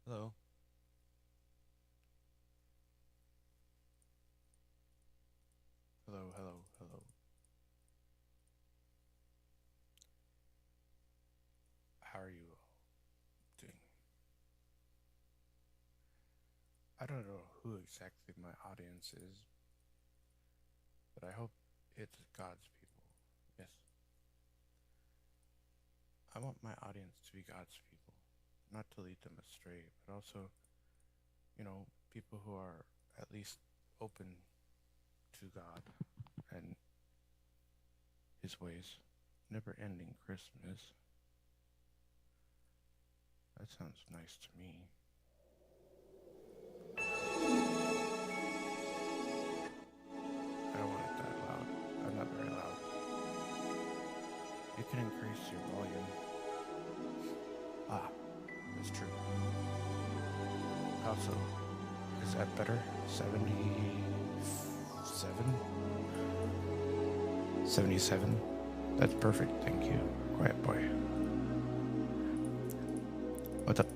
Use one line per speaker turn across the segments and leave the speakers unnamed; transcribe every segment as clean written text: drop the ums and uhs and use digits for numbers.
Hello. Hello, hello, hello. How are you all doing? I don't know who exactly my audience is, but I hope it's God's people. Yes. I want my audience to be God's people, not to lead them astray, but also, people who are at least open to God and His ways. Never ending Christmas. That sounds nice to me. I don't want it that loud. I'm not very loud. You can increase your volume. Ah, that's true. Also, is that better? 77? 77? That's perfect, thank you. Quiet boy. What's up?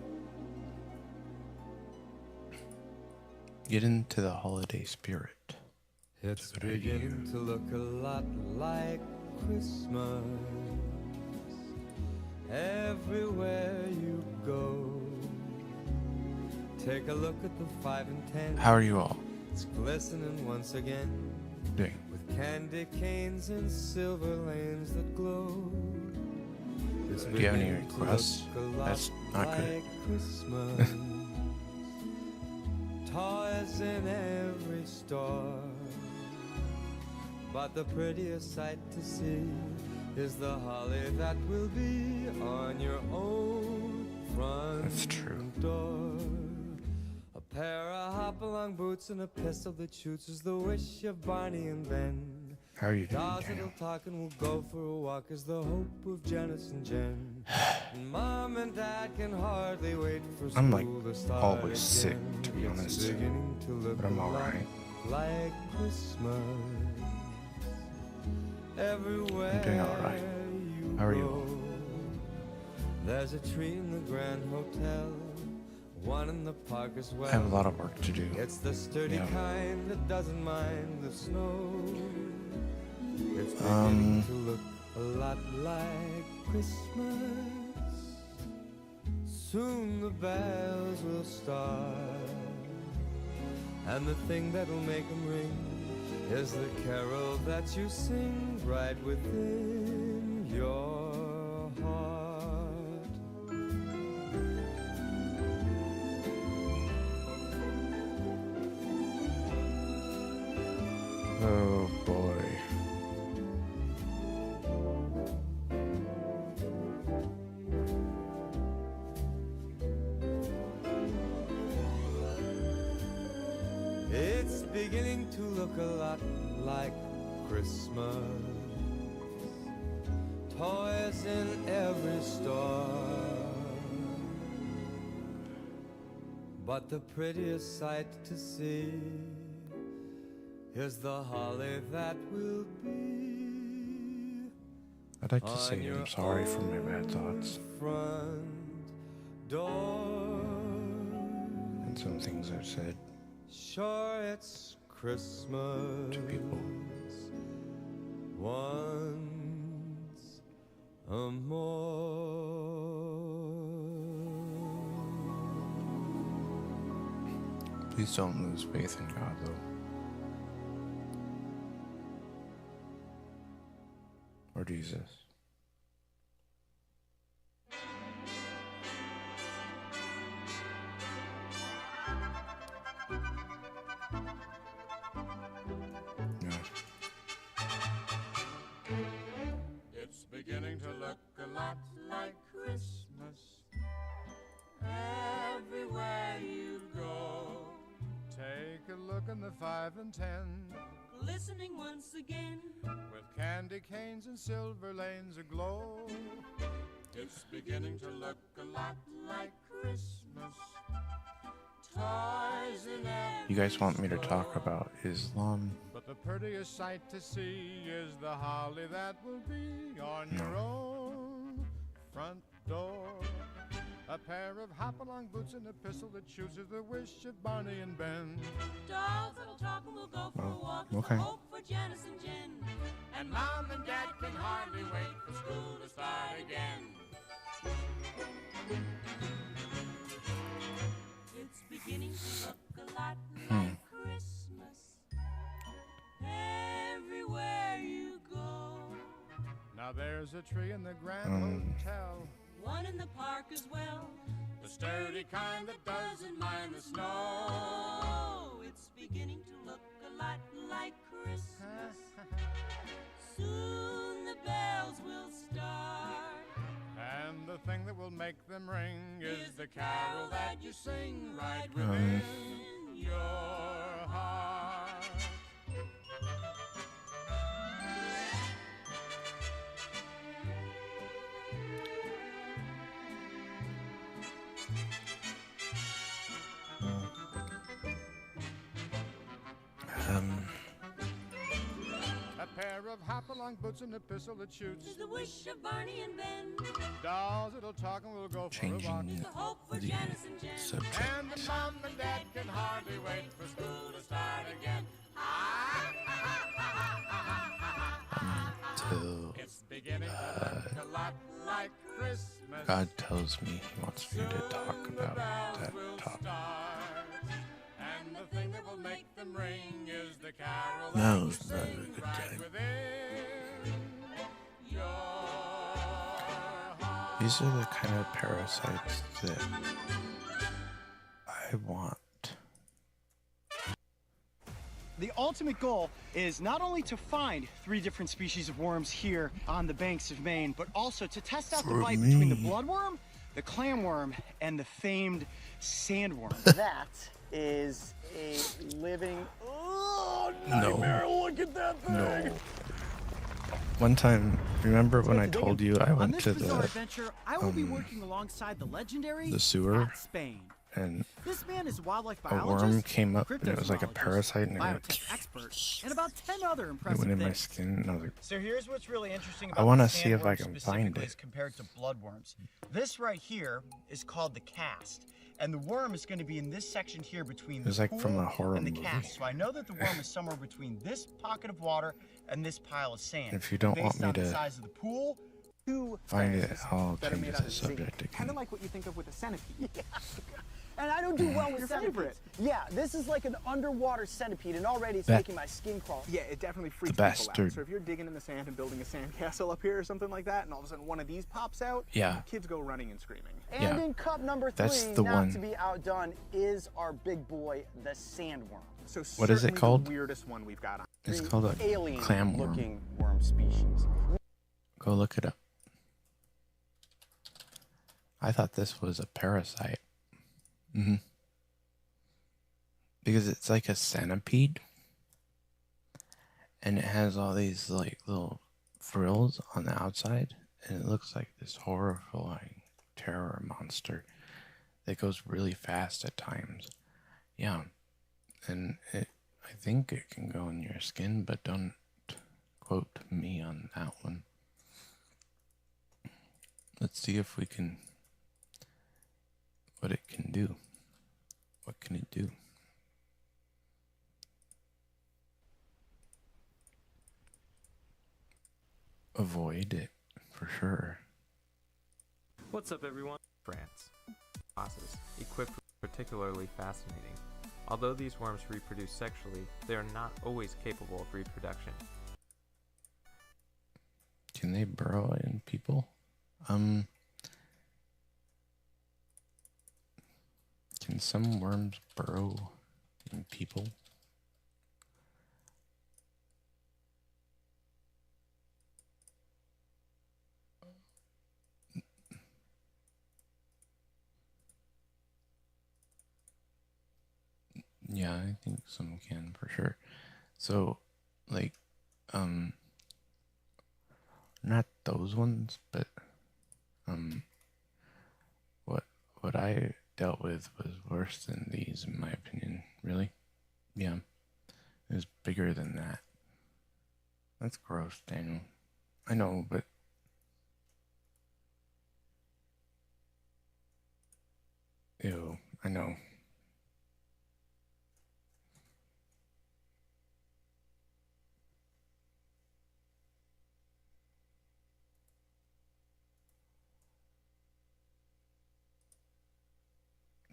Get into the holiday spirit.
It's beginning to look a lot like Christmas everywhere you go. Take a look at the 5 and 10.
How are you all
It's glistening once again
doing?
with candy canes and silver lanes that glow. It's
Do you have any
beginning to
requests?
look a lot
That's not good.
like Christmas. Toys in every store, but the prettiest sight to see is the holly that will be on your own front
That's true.
door. A pair of hop-along boots and a pistol that shoots is the wish of Barney and Ben.
How are you doing,
Dolls
Daniel?
that'll talk and will go for a walk is the hope of Janice and Jen. And Mom and Dad can hardly wait for school
I'm, like,
to start
always sick,
again.
to be honest.
It's beginning to look
But I'm
a lot
alright.
like Christmas everywhere.
I'm doing alright. How are you all?
There's a tree in the Grand Hotel, one in the park as well.
I have a lot of work to do.
It's the sturdy
Yeah.
kind that doesn't mind the snow. It's
Um,
beginning to look a lot like Christmas. Soon the bells will start, and the thing that'll make them ring is the carol that you sing right within your heart.
Oh boy.
It's beginning to look a lot like Christmas. Toys in every store, but the prettiest sight to see is the holly that will be
I'd like to
on
say
your
I'm sorry for my bad
own
thoughts
front door.
and some things I've said.
Sure, it's Christmas
To people.
once more.
Please don't lose faith in God, though. Or Jesus. No.
It's beginning to look a lot like Christmas everywhere you go.
Take a look in the 5 and 10
Listening once again.
with candy canes and silver lanes aglow.
It's beginning to look a lot like Christmas. Toys in every
You guys want me to talk about Islam?
But the prettiest sight to see is the holly that will be on your own front door. A pair of hop-along boots and a pistol that shoots is the wish of Barney and Ben.
Dogs that'll talk and we'll go for a walk. It's
okay.
the hope for Janice and Jen.
And Mom and Dad can hardly wait for school to start again.
It's beginning to look a lot like Christmas everywhere you go.
Now there's a tree in the Grand Hotel.
One in the park as well.
The sturdy kind that doesn't mind the snow.
Oh, it's beginning to look a lot like Christmas. Soon the bells will start.
And the thing that will make them ring is the
carol that you sing right
within your heart. A pair of hop-along boots and a pistol that shoots
is the wish of Barney and Ben.
Dolls that'll talk and we'll go for a walk.
Changing
The hope for
the
Janice and Jen.
subject
And the Mom and Dad can hardly wait for school to start again.
until
It's beginning to look a lot like Christmas.
God tells me He wants me to talk about that
will
topic.
start. And the thing that will make them ring is the carol
That
that
was
you
not a
sing
good
right
time.
within your heart.
These are the kind of parasites that I want.
The ultimate goal is not only to find 3 different species of worms here on the banks of Maine, but also to test out the
For
bite between the
me.
bloodworm, the clamworm, and the famed sandworm. That is a living nightmare. Look at that thing.
No. One time, remember when I
Dig 'em.
told you I
On
went
this
to
bizarre
the
adventure, I will be working alongside the legendary
the sewer?
Pat Spain.
and
This man is a wildlife
a
biologist,
worm came up and it was like a
cryptozoologist,
parasite and it went,
biotech expert, and about 10 other
it
impressive
went in my
things.
skin and I was like,
So here's what's really interesting
I
about
wanna
the
see if I
sandworm
can find
specifically
it.
as compared to bloodworms. This right here is called the cast. And the worm is going to be in this section here between
It was
the
like
pool
from a horror
and the
movie.
cast. So I know that the worm is somewhere between this pocket of water and this pile of sand.
if you don't want
Based
me
on the
to
size of the pool, two
find it,
things
I'll
that are
change
made
the
out of zinc.
subject
Kind
again.
of like what you think of with a centipede.
And I don't do well with
Your
centipedes.
favorite.
Yeah, this is like an underwater centipede, and already it's
That-
making my skin crawl.
Yeah, it definitely freaks
The
people out.
bastard.
So if you're digging in the sand and building a sandcastle up here or something like that, and all of a sudden one of these pops out,
Yeah.
kids go running and screaming.
And
Yeah.
in cup number 3,
That's the
not
one.
to be outdone, is our big boy, the sandworm.
So
What is it
certainly
called?
The weirdest one we've got on.
It's
The
called a clamworm.
alien-looking worm species.
Go look it up. I thought this was a parasite. Because it's like a centipede. And it has all these like little frills on the outside. And it looks like this horrifying terror monster that goes really fast at times. Yeah. And I think it can go in your skin, but don't quote me on that one. Let's see if we can, what it can do. What can it do? Avoid it, for sure.
What's up, everyone? France. Bosses, equipped with particularly fascinating. Although these worms reproduce sexually, they are not always capable of reproduction.
Can they burrow in people? Can some worms burrow in people? Yeah, I think some can for sure. So, like, not those ones, but what I dealt with was worse than these, in my opinion. Really? Yeah, it was bigger than that. That's gross, Daniel. I know, but I know.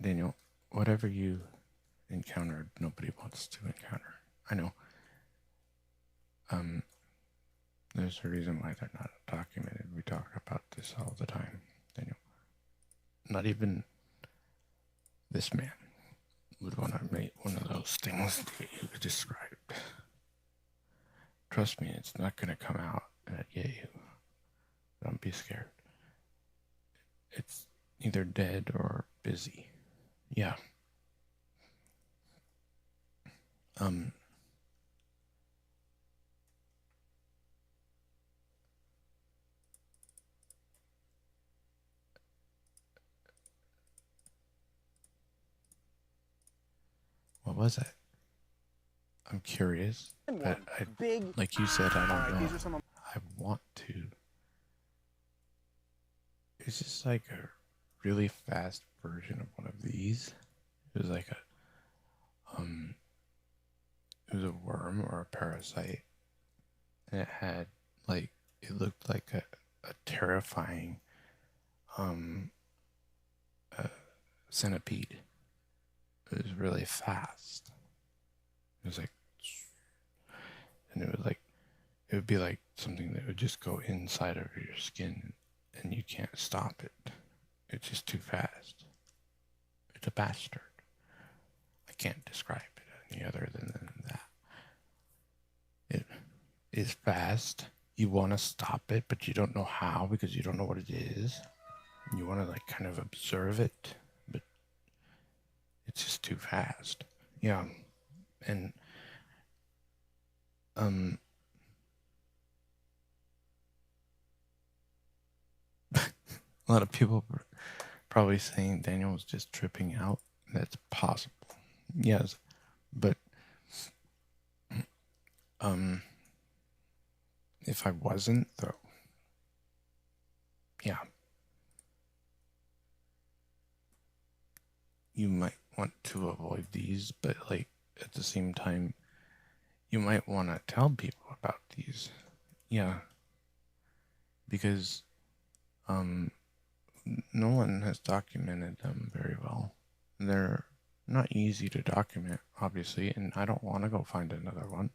Daniel, whatever you encountered, nobody wants to encounter. I know. There's a reason why they're not documented. We talk about this all the time, Daniel. Not even this man would want to make one of those things that you described. Trust me, it's not going to come out and get you. Don't be scared. It's either dead or busy. Yeah. What was it? I'm curious, but
Big.
like you said, I
All
don't
right,
know.
these are some of
I want to. It's just like a really fast version of one of these. It was like it was a worm or a parasite, and it had like, it looked like a terrifying centipede. It was really fast. It was like, and it would be like something that would just go inside of your skin and you can't stop it. It's just too fast. It's a bastard. I can't describe it any other than that. It is fast. You want to stop it, but you don't know how because you don't know what it is. You want to like kind of observe it, but it's just too fast. Yeah. And a lot of people were probably saying Daniel was just tripping out. That's possible. Yes. But if I wasn't though, yeah. You might want to avoid these, but like at the same time you might want to tell people about these. Yeah. Because no one has documented them very well. They're not easy to document, obviously, and I don't want to go find another one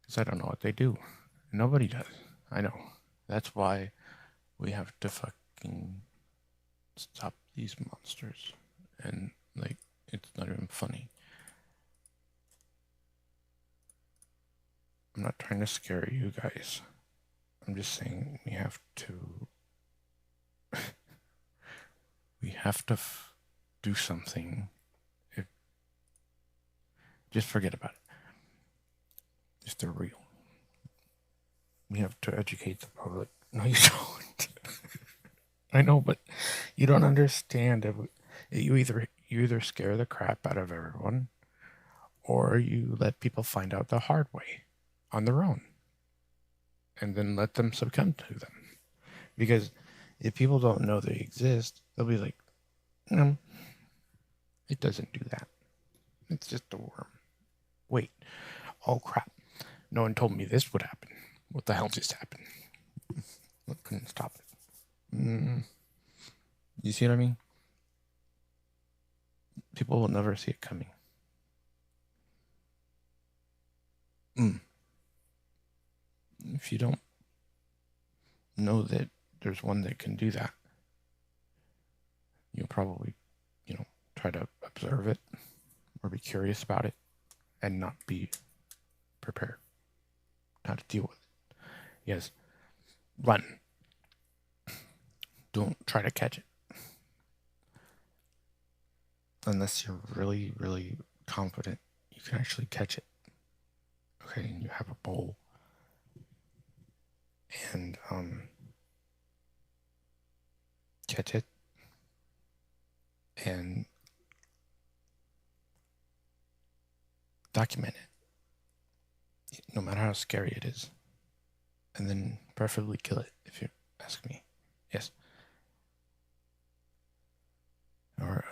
because I don't know what they do. Nobody does. I know. That's why we have to fucking stop these monsters. And like, it's not even funny. I'm not trying to scare you guys. I'm just saying we have to do something. Just forget about it. If they're real. We have to educate the public. No, you don't. I know, but you don't understand. You either scare the crap out of everyone, or you let people find out the hard way on their own, and then let them succumb to them. Because if people don't know they exist, they'll be like, no, it doesn't do that. It's just a worm. Wait, oh crap. No one told me this would happen. What the hell just happened? I couldn't stop it. You see what I mean? People will never see it coming. If you don't know that there's one that can do that, you'll probably, try to observe it or be curious about it and not be prepared how to deal with it. Yes, run. Don't try to catch it. Unless you're really, really confident you can actually catch it. Okay, and you have a bowl. And catch it. And document it. No matter how scary it is. And then preferably kill it, if you ask me. Yes. Or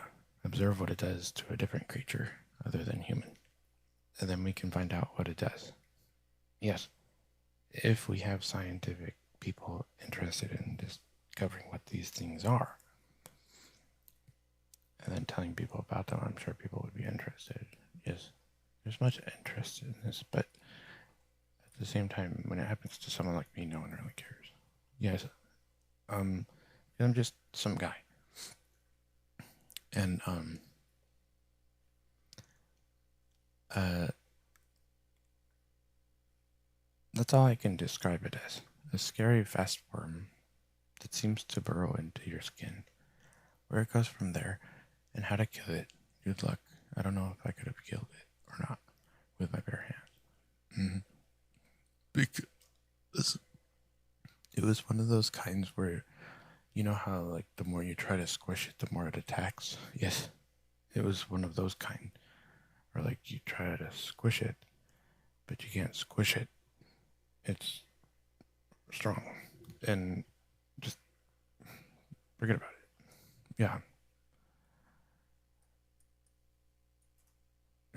observe what it does to a different creature other than human. And then we can find out what it does. Yes, if we have scientific people interested in discovering what these things are, and then telling people about them, I'm sure people would be interested. Yes, there's much interest in this, but at the same time, when it happens to someone like me, no one really cares. Yes, I'm just some guy. And, that's all I can describe it as. A scary fast worm that seems to burrow into your skin. Where it goes from there, and how to kill it, good luck. I don't know if I could have killed it or not with my bare hands. Because it was one of those kinds where, you know how like the more you try to squish it, the more it attacks? Yes, it was one of those kind. Or like you try to squish it, but you can't squish it. It's strong. And just forget about it. Yeah.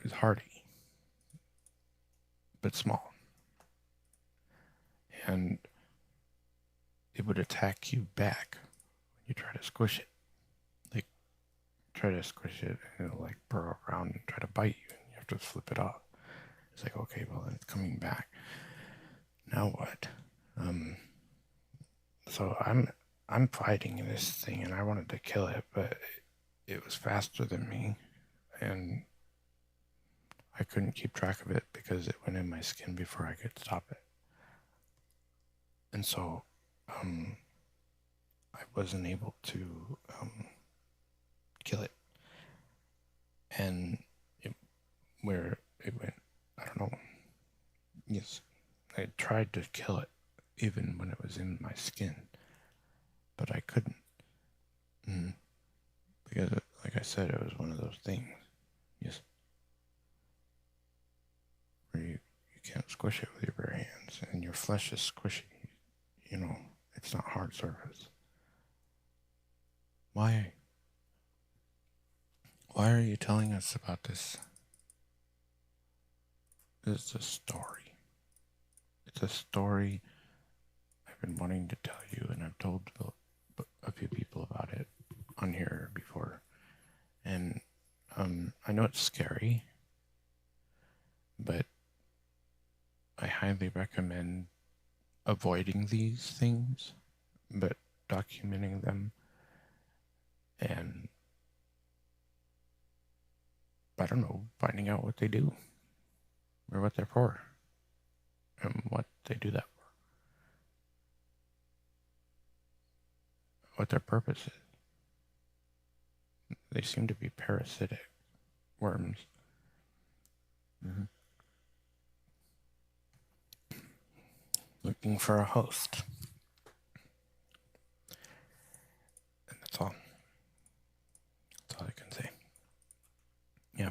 It's hardy, but small. And it would attack you back when you try to squish it. Like, try to squish it and it'll like burrow around and try to bite you, and you have to flip it off. It's like, okay, well, then it's coming back. Now what? So I'm fighting this thing, and I wanted to kill it, but it was faster than me, and I couldn't keep track of it because it went in my skin before I could stop it. And so, I wasn't able to kill it. And where it went, I don't know. Yes, I tried to kill it even when it was in my skin, but I couldn't. Because, like I said, it was one of those things. Yes. Where you can't squish it with your bare hands, and your flesh is squishy. You know, it's not hard surface. Why are you telling us about this? It's a story. It's a story I've been wanting to tell you, and I've told a few people about it on here before. And I know it's scary, but I highly recommend avoiding these things, but documenting them and, I don't know, finding out what they do or what they're for and what they do that for, what their purpose is. They seem to be parasitic worms. Looking for a host. And that's all. That's all I can say. Yeah.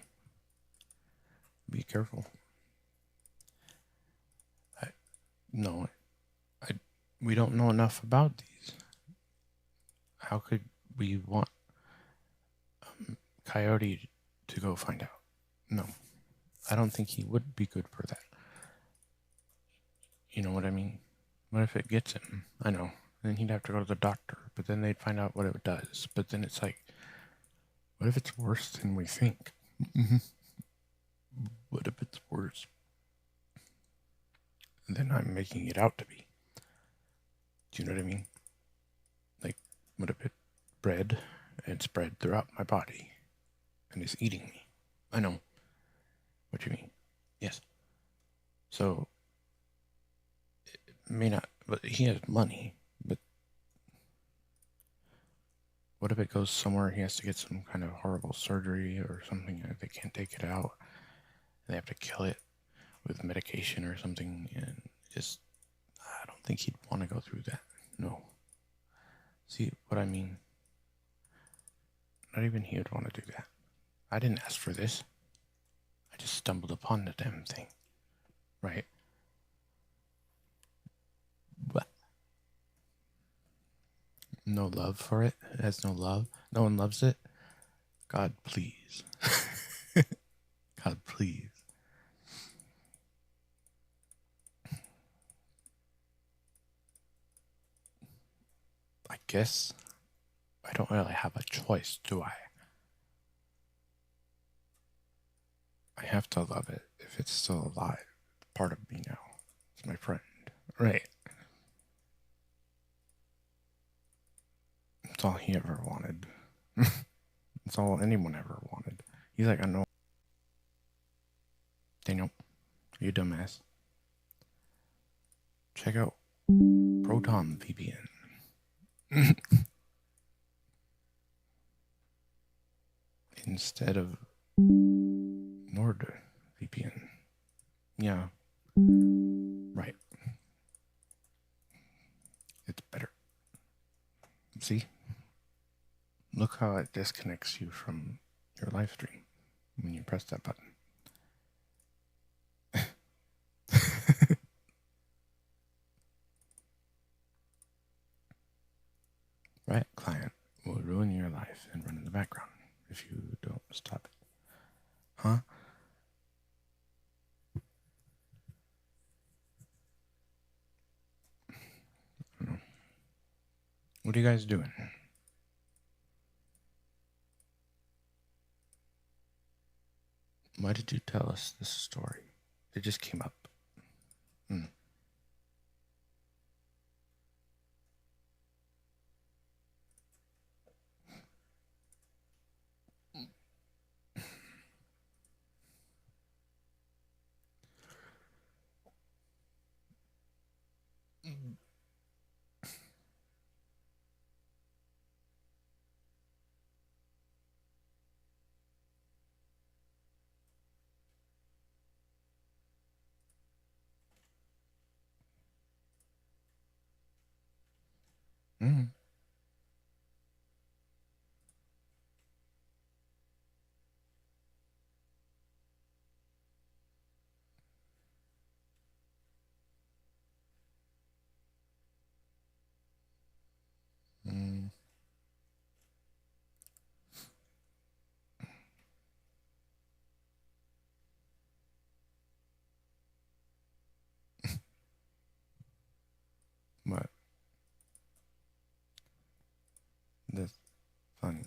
Be careful. We don't know enough about these. How could we want Coyote to go find out? No. I don't think he would be good for that. You know what I mean? What if it gets him? I know. Then he'd have to go to the doctor, but then they'd find out what it does. But then it's like, what if it's worse than we think? What if it's worse than I'm making it out to be? Do you know what I mean? Like, what if it's bred and spread throughout my body and is eating me? I know what you mean. Yes. So, it may not, but he has money. But what if it goes somewhere he has to get some kind of horrible surgery or something and they can't take it out? They have to kill it with medication or something, and just, I don't think he'd want to go through that. No. See what I mean? Not even he would want to do that. I didn't ask for this. I just stumbled upon the damn thing. Right? What? No love for it? It has no love? No one loves it? God, please. God, please. I guess I don't really have a choice, do I? I have to love it if it's still alive. Part of me now. It's my friend. Right. It's all he ever wanted. It's all anyone ever wanted. He's like, I know. Daniel, you dumbass. Check out Proton VPN. Instead of NordVPN. Yeah. Right. It's better. See? Look how it disconnects you from your live stream when you press that button. Right client will ruin your life and run in the background if you don't stop it. Huh? I don't know. What are you guys doing? Why did you tell us this story? It just came up. What? That's funny.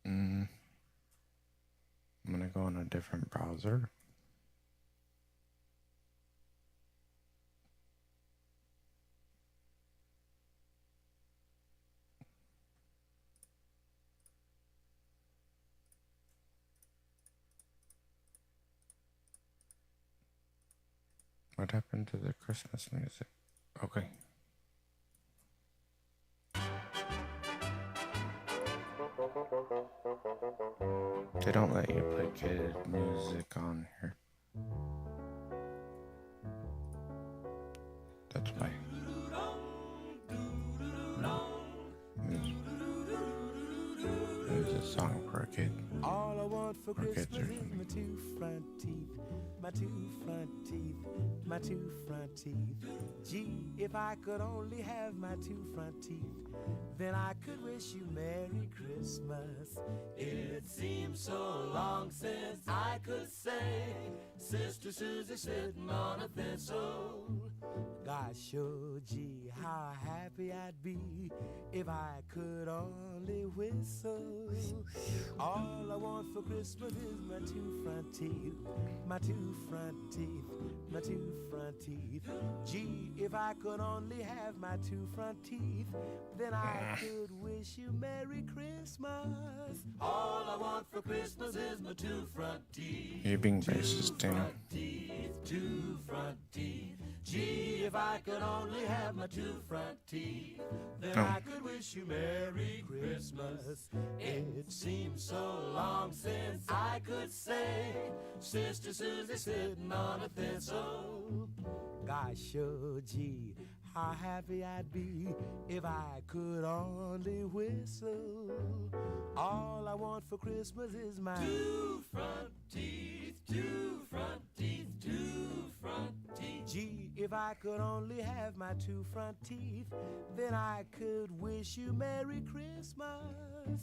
I'm gonna go on a different browser. What happened to the Christmas music? Okay. They don't let you play kid music on here. That's why. There's a song for a kid.
All I want for
Or kids
Christmas
or
is my
something.
two front teeth, my two front teeth, my two front teeth. Gee, if I could only have my two front teeth, then I could wish you Merry Christmas. It seems so long since I could say, Sister Susie sitting on a thistle. Gosh, oh gee, how happy I'd be if I could only whistle. All I want for Christmas is my two front teeth, my two front teeth, my two front teeth. Gee, if I could only have my two front teeth, then I could wish you Merry Christmas. All I want for Christmas is my two front teeth.
You're being racist, Dana.
Two front teeth. Gee, if I could only have my two front teeth, then I could wish you Merry Christmas. It seems so long since I could say, Sister Susie sitting on a thistle. Gosh, oh gee, how happy I'd be if I could only whistle. All I want for Christmas is my
Two front teeth, two front teeth, two front teeth.
Gee, if I could only have my two front teeth, then I could wish you Merry Christmas.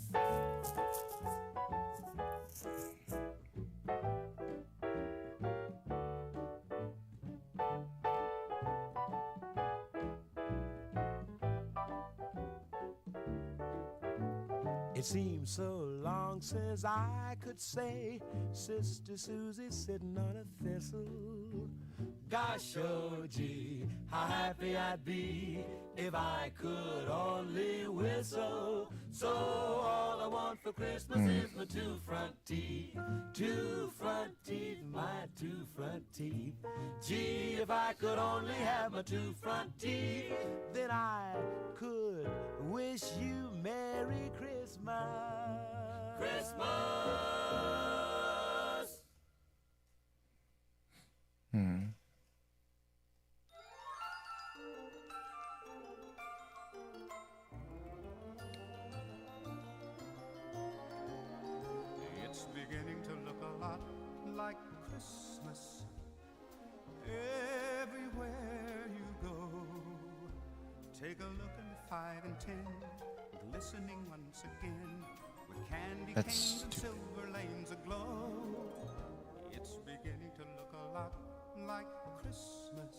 It seems so long since I could say Sister Susie's sitting on a thistle. Gosh, oh gee, how happy I'd be if I could only whistle. So all I want for Christmas is my two front teeth. Two front teeth, my two front teeth. Gee, if I could only have my two front teeth, then I could wish you Merry Christmas.
Christmas.
It's beginning to look a lot like Christmas everywhere you go. Take a look in the 5 and 10, glistening once again with candy
That's
canes and
stupid.
silver lanes aglow. It's beginning to look a lot like Christmas.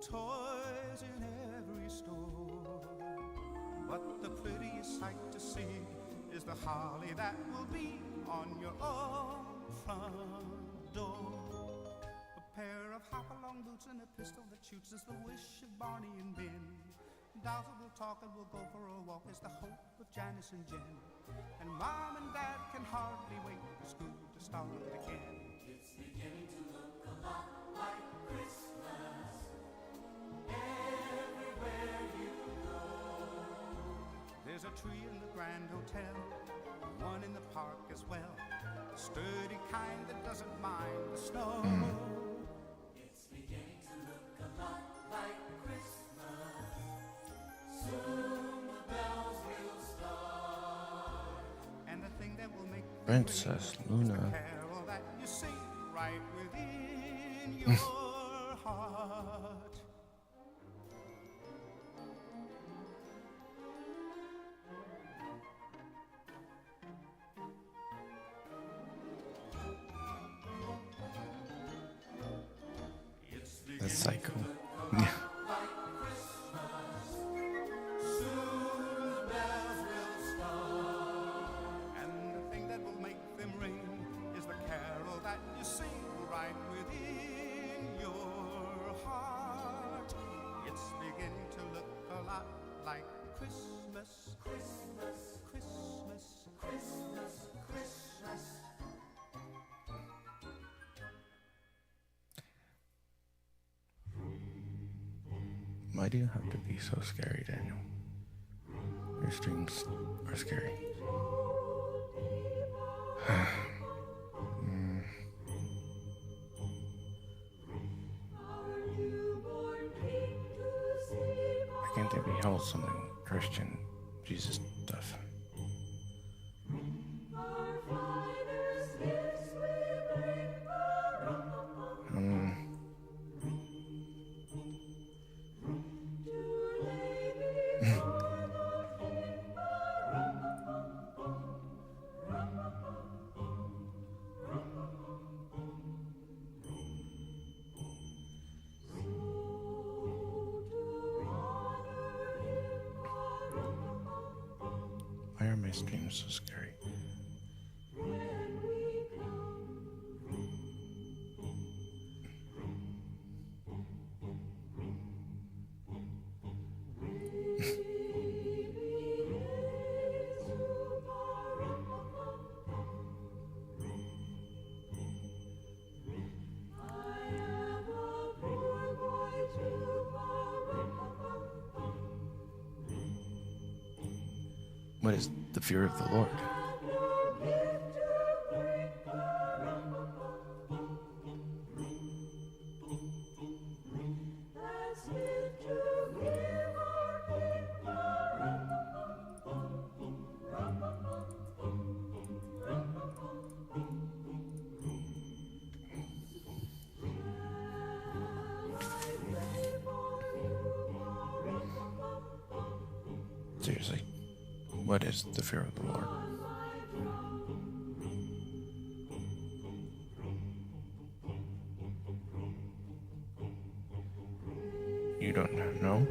Toys in every store, but the prettiest sight to see is the holly that will be on your own front door. A pair of hop-along boots and a pistol that shoots is the wish of Barney and Ben. Dolls that will talk and will go for a walk is the hope of Janice and Jen. And Mom and Dad can hardly wait for school to start again.
It's beginning to look a lot like Christmas everywhere you go.
There's a tree in the Grand Hotel, one in the park as well, a sturdy kind that doesn't mind the snow.
It's beginning to look a lot like Christmas. Soon the bells will start.
And the thing that will make them
Princess
ring is the
Luna.
carol that you sing right within your heart.
That's psycho.
And the thing that will make them ring is the carol that you sing right within your heart. It's beginning to look a lot like Christmas, Christmas, Christmas, Christmas, Christmas.
Why do you have to be so scary, Daniel? Your streams are scary. Why can't they be held something Christian Jesus stuff? Why are my streams so scary? What is the fear of the Lord?
That's it.
seriously, what is the fear of the Lord? You don't know?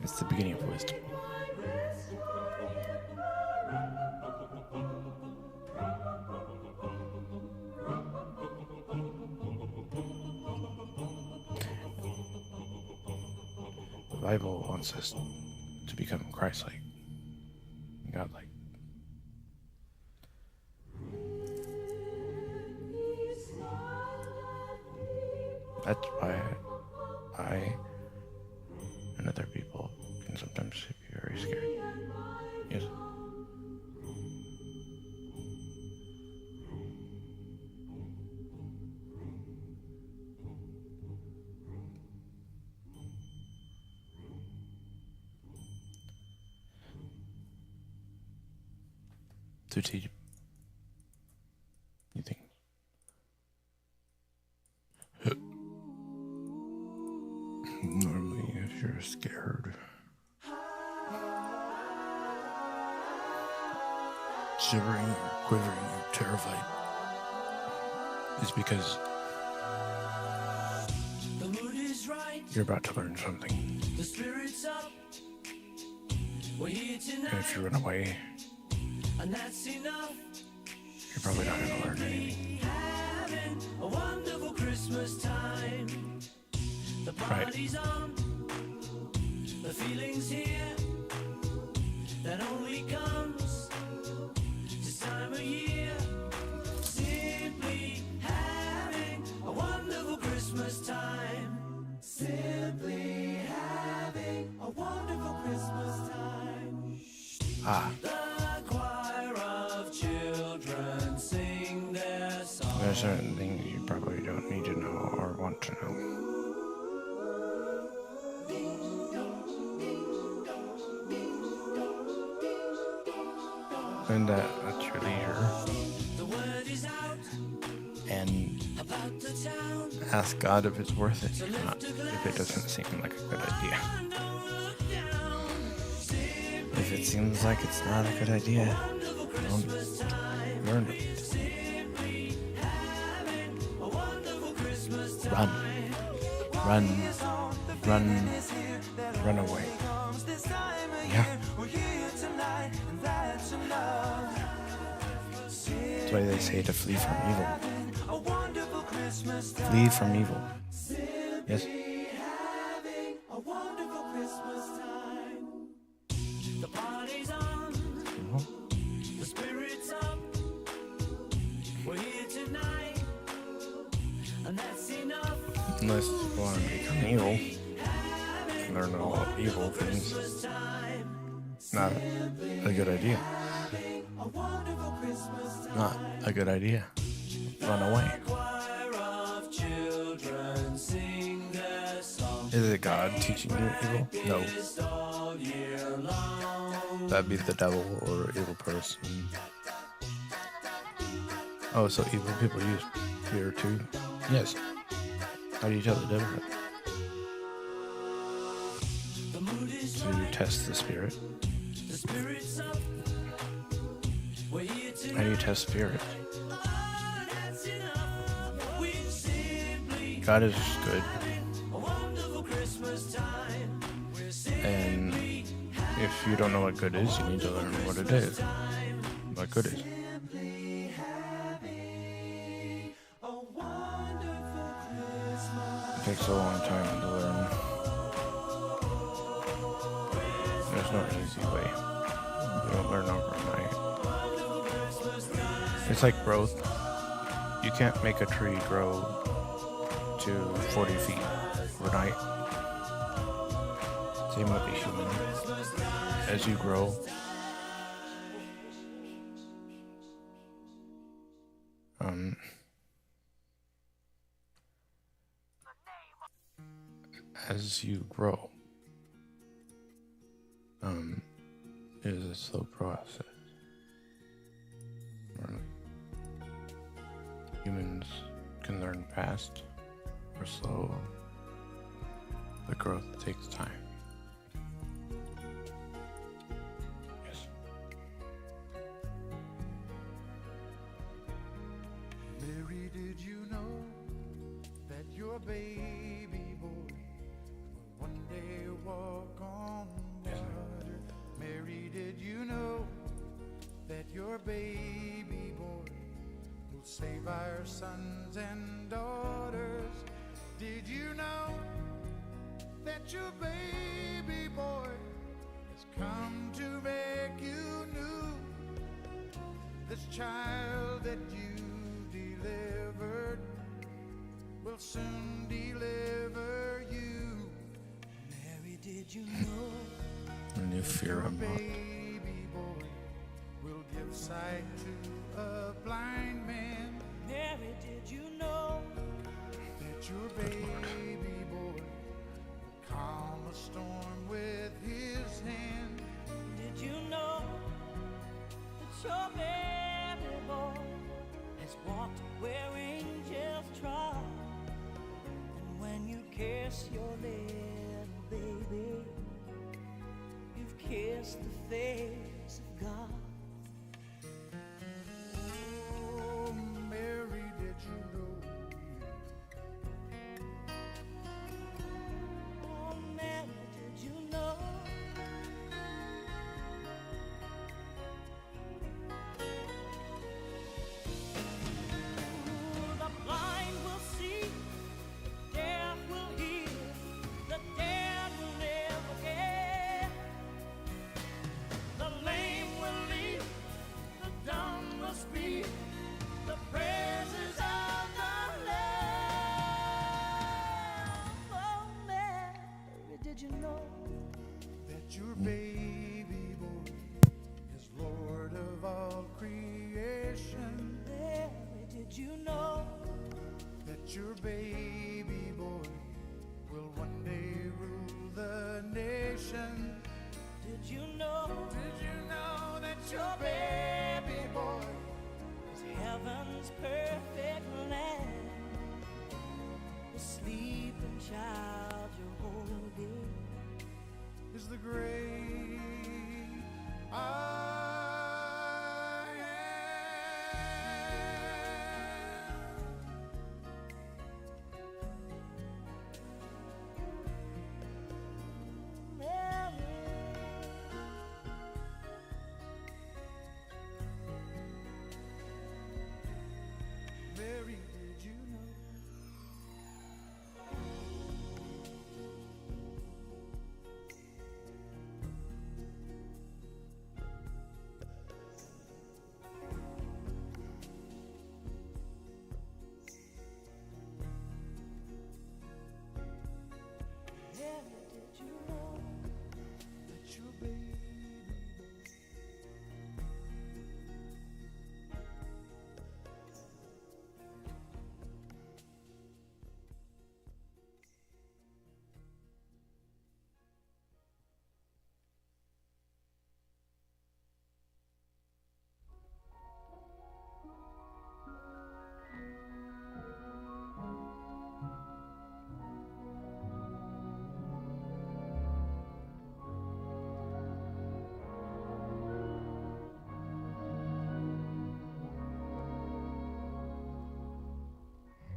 It's the beginning of wisdom. The Bible wants us to become Christ-like, God-like. That's why I and other people can sometimes be very scary. Yes. To teach you think. Normally, if you're scared, shivering, or quivering, or terrified, it's because
The mood is right,
you're about to learn something.
the spirit's up. We're here tonight,
And if you run away,
and that's enough.
you're probably not going to learn anything.
Having a wonderful Christmas time. The
Right.
party's on, the feeling's here. That only comes this time of year. Simply having a wonderful Christmas time. Simply having a wonderful Christmas time.
Ah,
The choir of children sing their song.
there are certain things you probably don't need to know or want to know. And that's your leisure.
The word is out
And
about the town.
ask God if it's worth it or not, if it doesn't seem like a good idea.
And don't look down.
If it seems like it's not a good idea,
Wonderful
don't
Christmas time.
learn it.
Simply having a wonderful Christmas time.
Run. Run. Run away. Yeah. That's why they say to flee from evil. Flee from evil. Yes?
Having a wonderful Christmas time. The party's on, the spirit's up. We're here tonight, and that's enough.
Unless you want to become evil. Learn all evil things.
Christmas time.
Not a good idea.
A wonderful Christmas time.
Not a good idea. Run away.
Choir of children sing their song.
Is it God teaching you evil? No.
All year long.
That'd be the devil or evil person. Oh, so evil people use fear too? Yes. How do you tell the difference?
The mood is
So you test the spirit.
the spirit's up. We're here tonight.
How do you test spirit?
That's enough. We simply
God is good,
a wonderful Christmas time. We're
and if you don't know what good is, you need to learn what it is. What good is.
simply having a wonderful Christmas.
It takes a long time to learn. There's no easy way. You don't learn overnight. It's like growth. You can't make a tree grow to 40 feet overnight. Same with the human. As you grow, as you grow. It is a slow process. Humans can learn fast or slow, but growth takes time. Yes.
Mary, did you know that your baby boy will one day walk on water? Mary, did you know that your baby boy will save our sons and daughters? Did you know that your baby boy has come to make you new? This child that you delivered will soon deliver you. Mary, did you know
And you fear him not.
baby boy will give sight to a blind man? Mary, did you know that your baby boy will calm a storm with his hand? Did you know that your baby boy has walked where angels trod? And when you kiss your little baby, you've kissed the face of God. Oh, Mary, did you know? Oh, Mary, did you know? The blind will see, the deaf will hear, the dead will live again. The lame will leap, the dumb will speak, the praises of the Lamb. Oh, Mary, did you know that your baby boy is Lord of all creation? Mary, did you know that your baby boy will one day rule the nation? Did you know that your baby boy is heaven's perfect lamb? The sleeping child you're holding is the great I am. Mary, did you know? Mary, did you know that your baby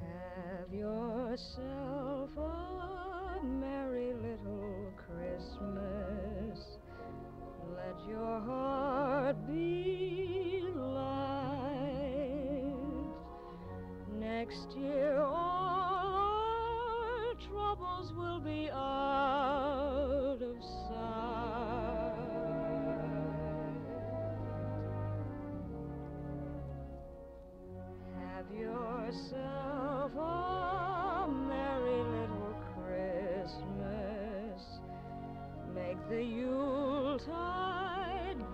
Have yourself a merry little Christmas. Let your heart be light. Next year all our troubles will be out of sight. Have yourself a merry little Christmas. Make the Yuletide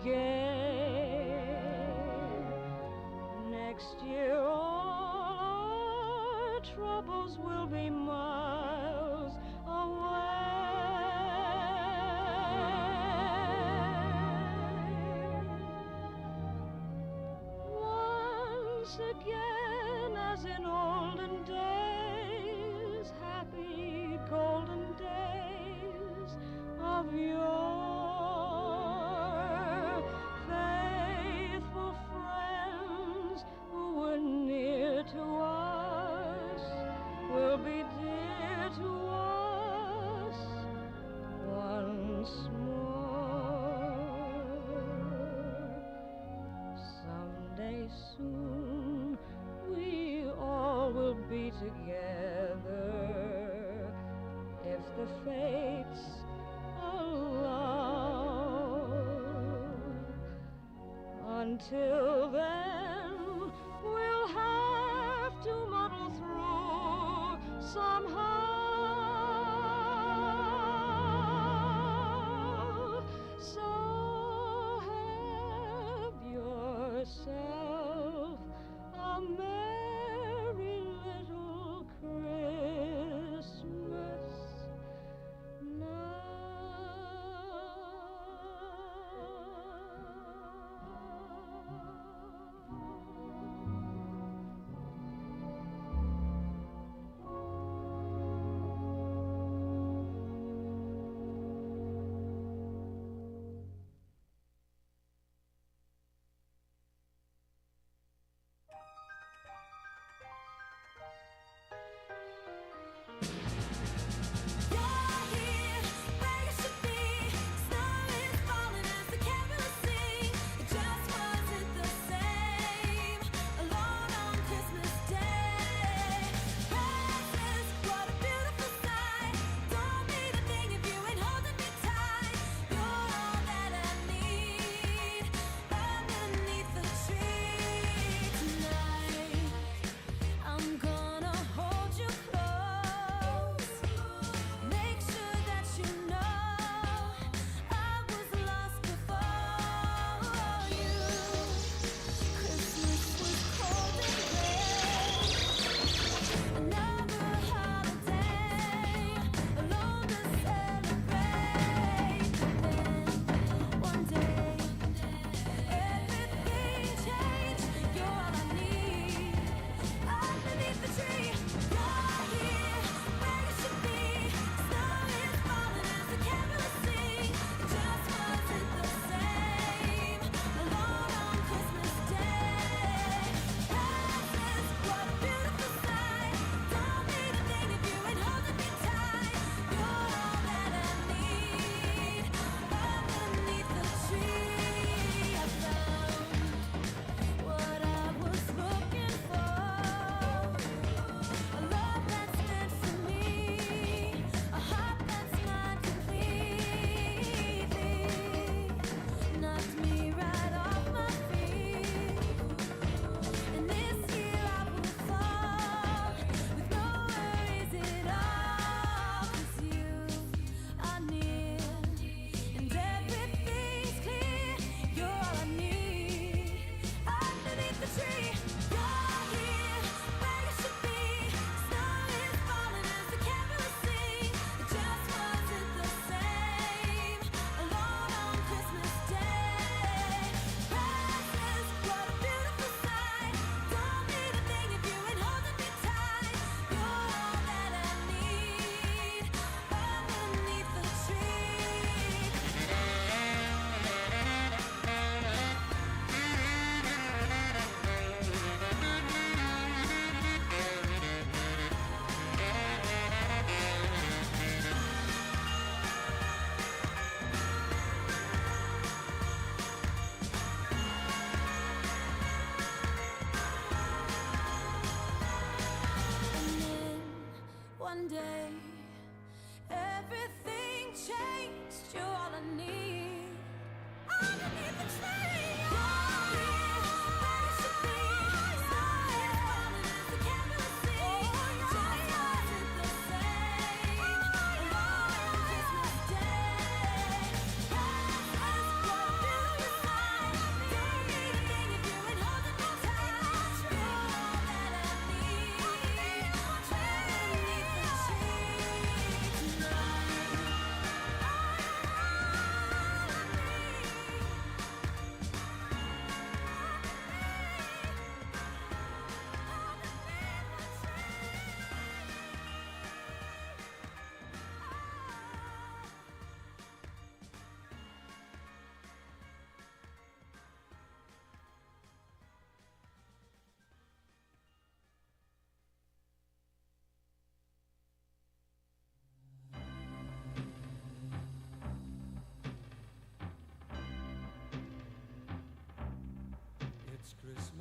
gay. Next year all our troubles will be miles away. as in olden days, happy golden days of yore. Faithful friends who were near to us will be dear to us once more. Someday soon we all will be together if the fates allow. Until then, we'll have to muddle through somehow. So have yourself a merry little Christmas now.
One day, everything changed. You're all I need. Underneath the tree, you're here, where you should be. Snow is falling as the candles sing. Just was it the same? Alone on Christmas Day. Christmas, what a beautiful sight. Don't need a thing if you ain't holding me tight. You're all that I need. Underneath the tree tonight.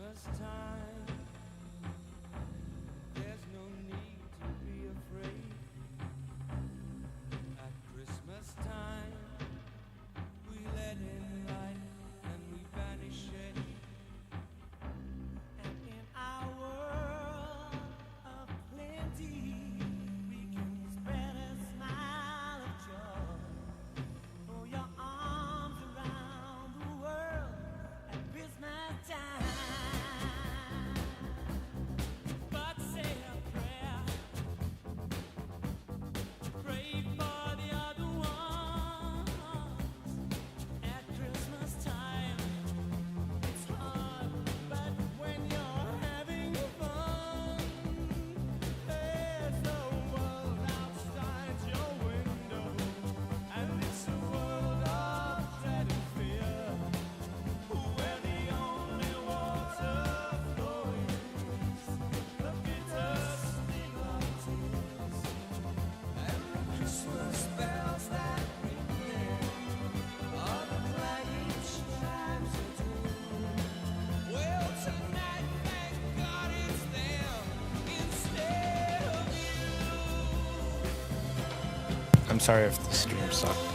Christmas time, there's no need to be afraid. At Christmas time, we let in light and we banish shade. And in our world of plenty, we can spread a smile of joy. Throw your arms around the world at Christmas time. But say a prayer, pray for the other ones. At Christmas time, it's hard, but when you're having fun, there's the world outside your window, and it's a world of dread and fear, where the only water flowing is the bitter sting of tears, and the Christmas bells that ring there are the clanging chimes of doom. Well, tonight, thank God it's them instead of you.
I'm sorry if the stream sucked.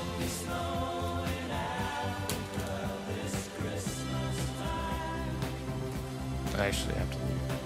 I actually have to leave.